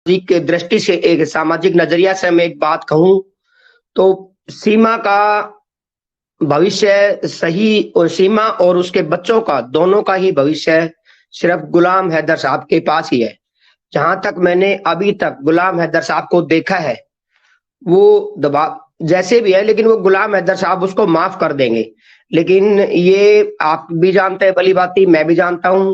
सामाजिक दृष्टि से, एक सामाजिक नजरिया से मैं एक बात कहूं तो सीमा का भविष्य सही, और सीमा और उसके बच्चों का, दोनों का ही भविष्य सिर्फ गुलाम हैदर साहब के पास ही है। जहां तक मैंने अभी तक गुलाम हैदर साहब को देखा है, वो दबाव जैसे भी है, लेकिन वो गुलाम हैदर साहब उसको माफ कर देंगे। लेकिन ये आप भी जानते हैं, भली भांति मैं भी जानता हूं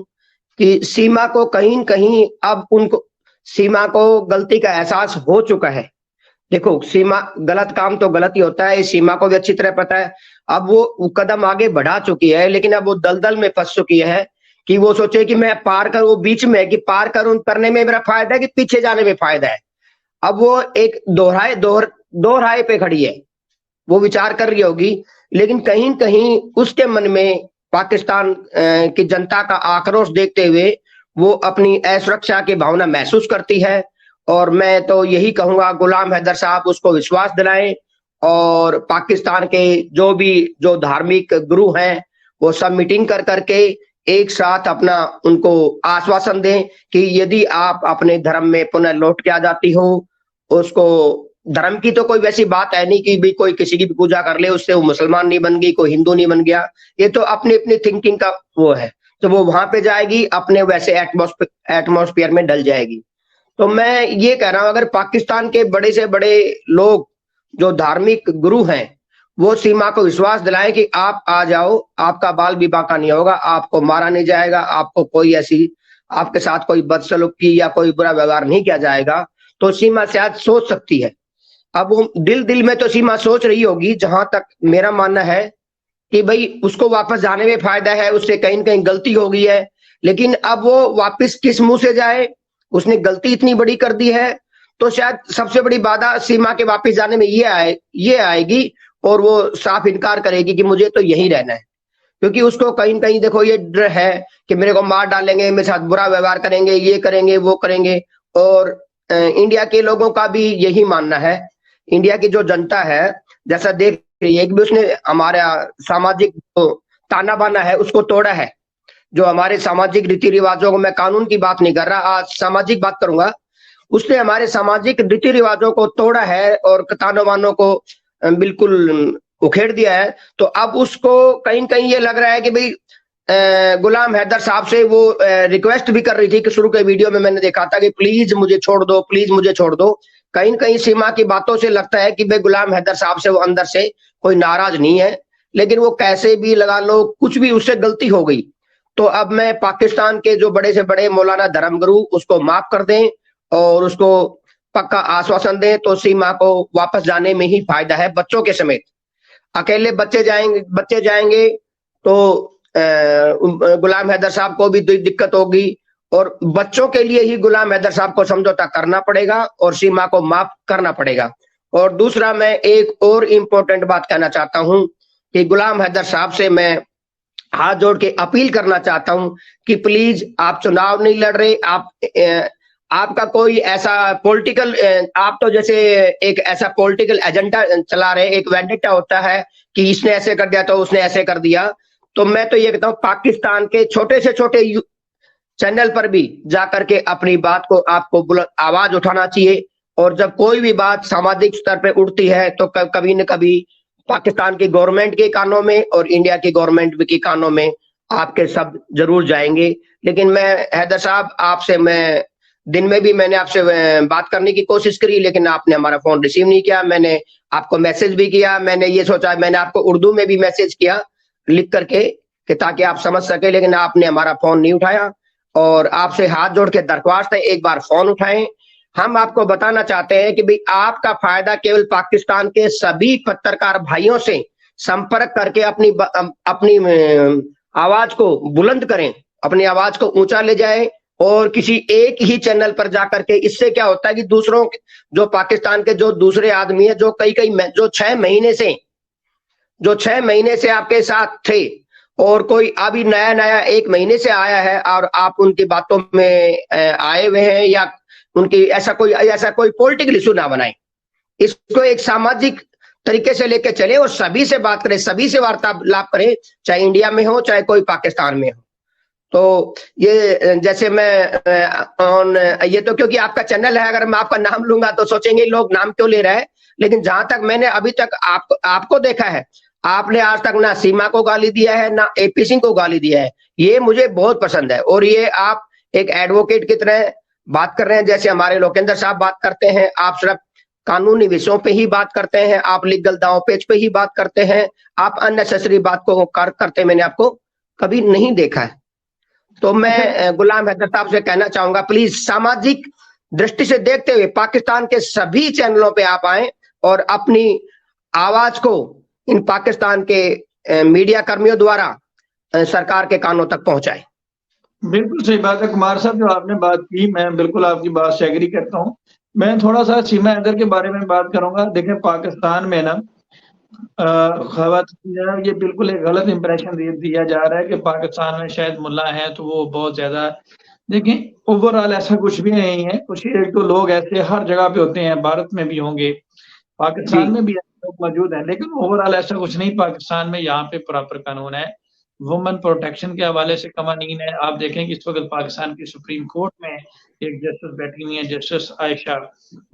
कि सीमा को कहीं न कहीं अब उनको, सीमा को गलती का एहसास हो चुका है। देखो, सीमा गलत काम तो गलत ही होता है, सीमा को भी अच्छी तरह पता है। अब वो कदम आगे बढ़ा चुकी है, लेकिन अब वो दलदल में फंस चुकी है कि वो सोचे कि मैं पार करूं, वो बीच में है कि पार करूं, करने में मेरा फायदा है कि पीछे जाने में फायदा है। अब वो एक दो राय पे खड़ी है, वो विचार कर रही होगी, लेकिन कहीं कहीं उसके मन में पाकिस्तान की जनता का आक्रोश देखते हुए वो अपनी असुरक्षा की भावना महसूस करती है। और मैं तो यही कहूंगा, गुलाम हैदर साहब उसको विश्वास दिलाएं, और पाकिस्तान के जो धार्मिक गुरु हैं, वो सब मीटिंग कर करके एक साथ अपना उनको आश्वासन दें कि यदि आप अपने धर्म में पुनः लौट के आ जाती हो, उसको, धर्म की तो कोई वैसी बात है नहीं कि भी कोई किसी की भी पूजा कर ले, उससे वो मुसलमान नहीं बन गई, कोई हिंदू नहीं बन गया। ये तो अपनी अपनी थिंकिंग का वो है। तो वो वहां पे जाएगी, अपने वैसे एटमॉस्फेयर में डल जाएगी। तो मैं ये कह रहा हूं, अगर पाकिस्तान के बड़े से बड़े लोग, जो धार्मिक गुरु हैं, वो सीमा को विश्वास दिलाएं कि आप आ जाओ, आपका बाल विवाह का नहीं होगा, आपको मारा नहीं जाएगा, आपको कोई ऐसी, आपके साथ कोई बदसलूकी या कोई बुरा व्यवहार नहीं किया जाएगा, तो सीमा शायद सोच सकती है। अब वो दिल में तो सीमा सोच रही होगी, जहां तक मेरा मानना है कि भाई उसको वापस जाने में फायदा है, उससे कहीं न कहीं गलती हो गई है। लेकिन अब वो वापस किस मुंह से जाए? उसने गलती इतनी बड़ी कर दी है, तो शायद सबसे बड़ी बाधा सीमा के वापस जाने में ये आएगी, और वो साफ इनकार करेगी कि मुझे तो यहीं रहना है। क्योंकि उसको कहीं न कहीं, देखो, ये डर है कि मेरे को मार डालेंगे, मेरे साथ बुरा व्यवहार करेंगे, ये करेंगे, वो करेंगे। और इंडिया के लोगों का भी यही मानना है, इंडिया की जो जनता है, जैसा देख रही है, एक भी उसने हमारा सामाजिक जो ताना बाना है उसको तोड़ा है। जो हमारे सामाजिक रीति रिवाजों को, मैं कानून की बात नहीं कर रहा, आज सामाजिक बात करूंगा, उसने हमारे सामाजिक रीति रिवाजों को तोड़ा है और तानों बानों को बिल्कुल उखेड़ दिया है। तो अब उसको कहीं कहीं ये लग रहा है कि भाई, गुलाम हैदर साहब से वो रिक्वेस्ट भी कर रही थी कि शुरू के वीडियो में मैंने देखा था कि प्लीज मुझे छोड़ दो, प्लीज मुझे छोड़ दो। कहीं न कहीं सीमा की बातों से लगता है कि भाई गुलाम हैदर साहब से वो अंदर से कोई नाराज नहीं है, लेकिन वो कैसे भी लगा लो, कुछ भी उससे गलती हो गई। तो अब मैं पाकिस्तान के जो बड़े से बड़े मौलाना धर्मगुरु उसको माफ कर दें और उसको पक्का आश्वासन दें, तो सीमा को वापस जाने में ही फायदा है, बच्चों के समेत। अकेले बच्चे जाएंगे तो गुलाम हैदर साहब को भी दिक्कत होगी, और बच्चों के लिए ही गुलाम हैदर साहब को समझौता करना पड़ेगा और सीमा को माफ करना पड़ेगा। और दूसरा, मैं एक और इम्पोर्टेंट बात कहना चाहता हूं कि गुलाम हैदर साहब से मैं हाथ जोड़ के अपील करना चाहता हूं कि प्लीज, आप चुनाव नहीं लड़ रहे, आपका कोई ऐसा पॉलिटिकल, आप तो जैसे एक ऐसा पॉलिटिकल एजेंडा चला रहे, एक वेंडेटा होता है कि इसने ऐसे कर दिया तो उसने ऐसे कर दिया। तो मैं तो ये कहता हूं, पाकिस्तान के छोटे से छोटे चैनल पर भी जाकर के अपनी बात को आपको आवाज उठाना चाहिए। और जब कोई भी बात सामाजिक स्तर पे उठती है तो कभी न कभी पाकिस्तान की गवर्नमेंट के कानों में और इंडिया की गवर्नमेंट के कानों में आपके शब्द जरूर जाएंगे। लेकिन मैं, हैदर साहब, आपसे मैं दिन में भी मैंने आपसे बात करने की कोशिश करी, लेकिन आपने हमारा फोन रिसीव नहीं किया। मैंने आपको मैसेज भी किया, मैंने ये सोचा, मैंने आपको उर्दू में भी मैसेज किया लिख करके कि ताकि आप समझ सके, लेकिन आपने हमारा फोन नहीं उठाया। और आपसे हाथ जोड़ के दरख्वास्त है, एक बार फोन उठाएं। हम आपको बताना चाहते हैं कि भाई, आपका फायदा केवल पाकिस्तान के सभी पत्रकार भाइयों से संपर्क करके अपनी आवाज को बुलंद करें, अपनी आवाज को ऊंचा ले जाएं, और किसी एक ही चैनल पर जाकर के, इससे क्या होता है कि दूसरों, जो पाकिस्तान के जो दूसरे आदमी है, जो जो 6 महीने से आपके साथ थे, और कोई अभी नया 1 महीने से आया है और आप उनकी बातों में आए हुए हैं, या उनकी ऐसा कोई पॉलिटिकल इशू ना बनाए, इसको एक सामाजिक तरीके से लेके चले और सभी से बात करें, सभी से वार्तालाप करें, चाहे इंडिया में हो चाहे कोई पाकिस्तान में हो। तो ये जैसे मैं ऑन ये तो क्योंकि आपका चैनल है, अगर मैं आपका नाम लूंगा तो सोचेंगे लोग नाम क्यों ले रहे हैं, लेकिन जहां तक मैंने अभी तक आपको देखा है, आपने आज तक ना सीमा को गाली दिया है ना एपी सिंह को गाली दिया है। ये मुझे बहुत पसंद है। और ये आप एक एडवोकेट की तरह बात कर रहे हैं, जैसे हमारे लोकेंद्र साहब बात करते हैं। आप सिर्फ कानूनी विषयों पे ही बात करते हैं, आप लीगल दांव पेच पे ही बात करते हैं, आप अननेसेसरी बात को करते मैंने आपको कभी नहीं देखा है। तो मैं गुलाम हैदर साहब से कहना चाहूंगा, प्लीज सामाजिक दृष्टि से देखते हुए पाकिस्तान के सभी चैनलों पे आप आए और अपनी आवाज को इन पाकिस्तान के मीडिया कर्मियों द्वारा सरकार के कानों तक पहुंचाए। बिल्कुल सही बात है कुमार साहब, जो आपने बात की, मैं बिल्कुल आपकी बात से एग्री करता हूँ। मैं थोड़ा सा सीमा हैदर के बारे में बात करूंगा। देखें, पाकिस्तान में ना खवातीन, ये बिल्कुल एक गलत इंप्रेशन दिया जा रहा है कि पाकिस्तान में शायद मुल्ला है तो वो बहुत ज्यादा। देखें, ओवरऑल ऐसा कुछ भी नहीं है। कुछ एक तो लोग ऐसे हर जगह पे होते हैं, भारत में भी होंगे, पाकिस्तान में भी ऐसे लोग मौजूद हैं, लेकिन ओवरऑल ऐसा कुछ नहीं। पाकिस्तान में यहाँ पे प्रॉपर कानून है, वुमेन प्रोटेक्शन के हवाले से कवानीन है। आप देखें कि इस वक्त पाकिस्तान की सुप्रीम कोर्ट में एक जस्टिस बैठी हुई है, जस्टिस आयशा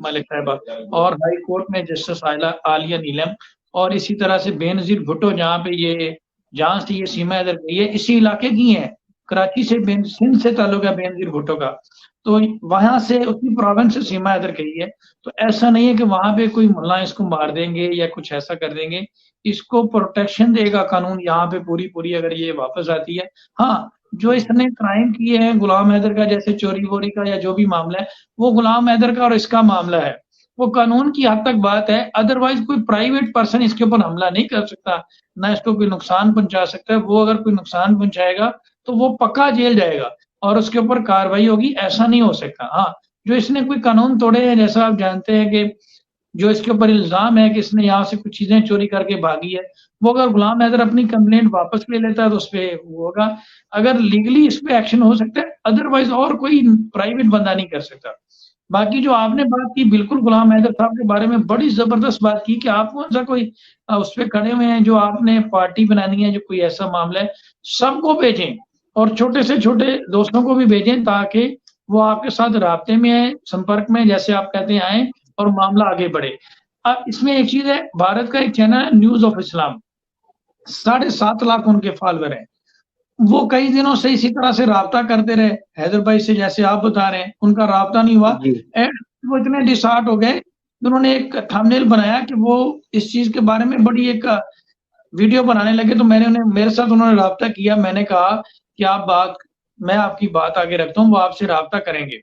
मलिक साहिबा, और हाई कोर्ट में जस्टिस आलिया नीलम, और इसी तरह से बेनजीर भुट्टो, जहाँ पे ये जांच थी, ये सीमा हैदर गई है, इसी इलाके की है, कराची से, सिंध से ताल्लुक है बेनजीर भुट्टो का, तो वहां से, उसी प्रोविंस से सीमा हैदर गई है। तो ऐसा नहीं है कि वहां पे कोई मुल्ला इसको मार देंगे या कुछ ऐसा कर देंगे, इसको प्रोटेक्शन देगा कानून यहाँ पे पूरी, अगर ये वापस आती है। हाँ, जो इसने क्राइम किए हैं गुलाम हैदर का, जैसे चोरी वोरी का या जो भी मामला है, वो गुलाम हैदर का और इसका मामला है, वो कानून की हद तक बात है। अदरवाइज कोई प्राइवेट पर्सन इसके ऊपर हमला नहीं कर सकता, ना इसको कोई नुकसान पहुंचा सकता है। वो अगर कोई नुकसान पहुंचाएगा तो वो पक्का जेल जाएगा और उसके ऊपर कार्रवाई होगी, ऐसा नहीं हो सकता। हाँ, जो इसने कोई कानून तोड़े हैं, जैसा आप जानते हैं कि जो इसके ऊपर इल्जाम है कि इसने यहाँ से कुछ चीजें चोरी करके भागी है, वो अगर गुलाम हैदर अपनी कंप्लेंट वापस ले लेता है तो उस पर वो होगा, अगर लीगली इस पे एक्शन हो सकता है, अदरवाइज और कोई प्राइवेट बंदा नहीं कर सकता। बाकी जो आपने बात की, बिल्कुल गुलाम हैदर साहब के बारे में बड़ी जबरदस्त बात की कि आप कौन सा कोई उस पर खड़े हुए हैं, जो आपने पार्टी बनानी है, जो कोई ऐसा मामला है, सबको भेजें और छोटे से छोटे दोस्तों को भी भेजें, ताकि वो आपके साथ राब्ते में आए, संपर्क में, जैसे आप कहते हैं, आए और मामला आगे बढ़े। अब इसमें एक चीज है, भारत का एक चैनल है न्यूज ऑफ इस्लाम, 7.5 लाख उनके फॉलोअर हैं। वो कई दिनों से इसी तरह से राब्ता करते रहे हैदर भाई से, जैसे आप बता रहे हैं, उनका राब्ता नहीं हुआ। वो इतने डिसहार्ट हो गए, उन्होंने एक थंबनेल बनाया कि वो इस चीज के बारे में बड़ी एक वीडियो बनाने लगे। तो मैंने उन्हें, मेरे साथ उन्होंने राब्ता किया, मैंने कहा कि मैं आपकी बात आगे रखता हूँ, वो आपसे राब्ता करेंगे।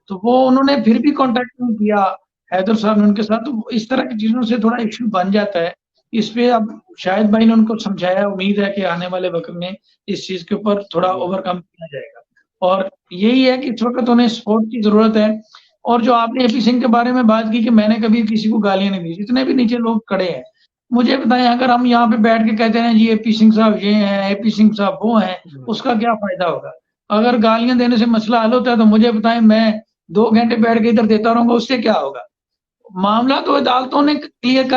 तो वो उन्होंने फिर भी कॉन्टेक्ट नहीं किया हैदर साहब ने उनके साथ। तो इस तरह की चीजों से थोड़ा इश्यू बन जाता है। इस पे अब शायद भाई ने उनको समझाया, उम्मीद है कि आने वाले वक्त में इस चीज के ऊपर थोड़ा ओवरकम किया जाएगा। और यही है कि इस वक्त उन्हें सपोर्ट की जरूरत है। और जो आपने एपी सिंह के बारे में बात की कि मैंने कभी किसी को गालियां नहीं दी, जितने भी नीचे लोग खड़े हैं, मुझे बताएं, अगर हम यहाँ पे बैठ के कहते हैं जी एपी सिंह साहब ये हैं, एपी सिंह साहब वो हैं, उसका क्या फायदा होगा? अगर गालियां देने से मसला हल होता है तो मुझे बताएं, मैं 2 घंटे बैठ के इधर देता रहूंगा, उससे क्या होगा? मामला तो अदालतों ने क्लियर